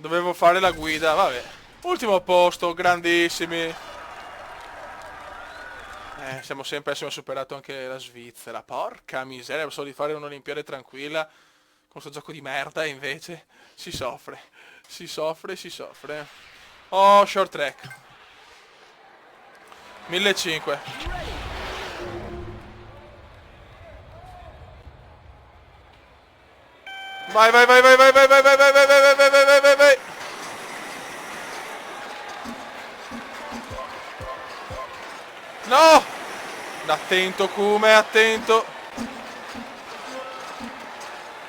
Dovevo fare la guida, vabbè. Ultimo posto, grandissimi. Siamo superato anche la Svizzera. Porca miseria, pensavo di fare un'Olimpiade tranquilla con sto gioco di merda e invece si soffre. Si soffre, si soffre. Oh, short track. 1500. Vai, vai, vai, vai, vai, vai, vai, vai, vai, vai, vai, vai, vai, vai, vai. No! Attento Kume, attento.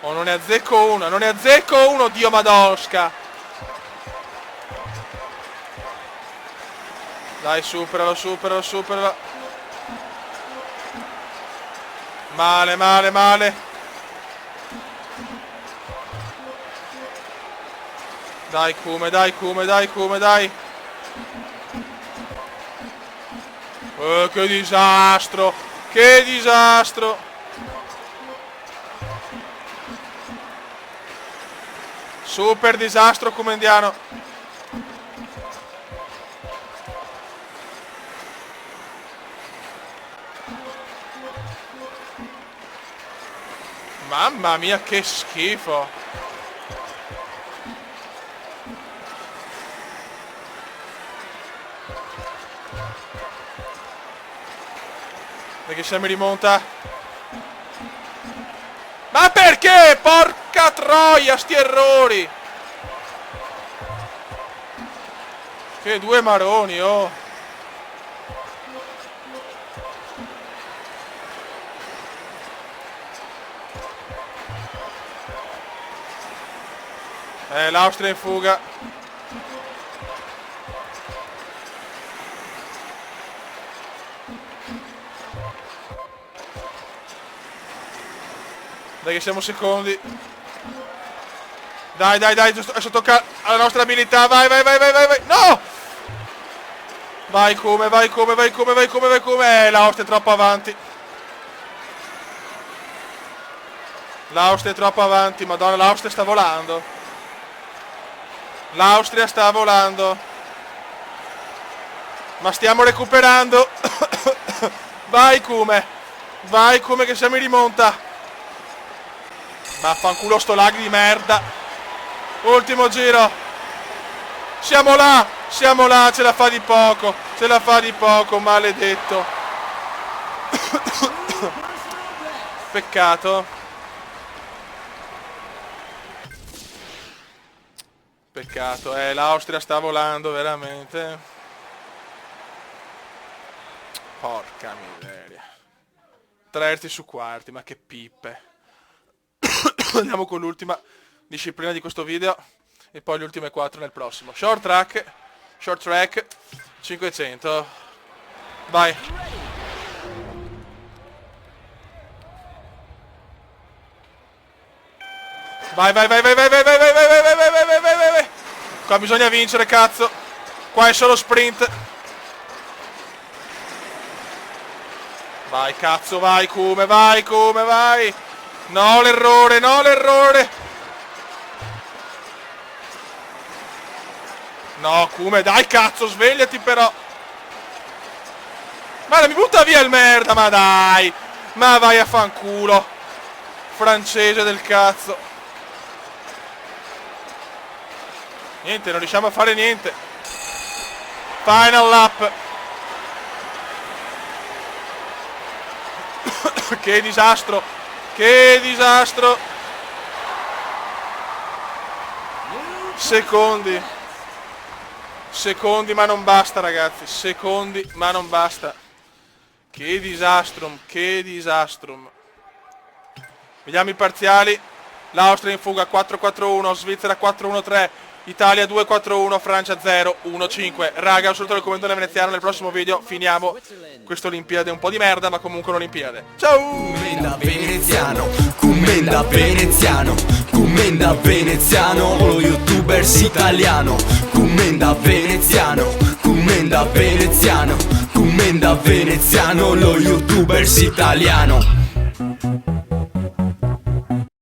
Oh, non ne azzecco uno, non ne azzecco uno, Dio madosca. Dai, superalo, superalo, superalo. Male, male, male. Dai Kume, dai Kume, dai Kume, dai. Che disastro! Che disastro! Super disastro kumendiano. Mamma mia, che schifo! Perché se mi rimonta. Ma perché? Porca troia, sti errori! Che due maroni, oh! L'Austria in fuga. Dai che siamo secondi. Dai, dai, dai, adesso tocca alla nostra abilità. Vai, vai, vai, vai, vai, vai. No! Vai come, vai come, vai come, vai come, vai come. L'Austria è troppo avanti. L'Austria è troppo avanti, madonna, l'Austria sta volando. L'Austria sta volando. Ma stiamo recuperando. Vai Kume. Vai Kume che siamo in rimonta. Vaffanculo sto lag di merda. Ultimo giro. Siamo là, ce la fa di poco. Ce la fa di poco, maledetto. Peccato. Peccato, l'Austria sta volando veramente. Porca miseria. 3 su quarti, ma che pippe. Andiamo con l'ultima disciplina di questo video e poi le ultime 4 nel prossimo. Short track 500. Vai. Vai, vai, vai, vai, vai, vai, vai, vai, vai, vai, vai, vai, vai, vai, vai, vai. Qua bisogna vincere, cazzo. Qua è solo sprint. Vai, cazzo, vai, Kume, vai, Kume, vai. No, l'errore, no, l'errore. No, Kume, dai, cazzo, svegliati però. Ma mi butta via il merda, ma dai. Ma vai a fanculo. Francese del cazzo. Niente, non riusciamo a fare niente. Final lap. Che disastro. Che disastro. Secondi. Secondi ma non basta ragazzi. Secondi ma non basta. Che disastrum. Che disastrum. Vediamo i parziali. L'Austria in fuga 4-4-1. Svizzera 4-1-3. Italia 2-4-1, Francia 0-1-5. Raga, un saluto dal commento veneziano. Nel prossimo video finiamo questa Olimpiade un po' di merda, ma comunque un'Olimpiade. Ciao! Commenda veneziano, commenda veneziano, commenda veneziano, lo youtubers italiano. Commenda veneziano, commenda veneziano, commenda veneziano, lo youtubers italiano.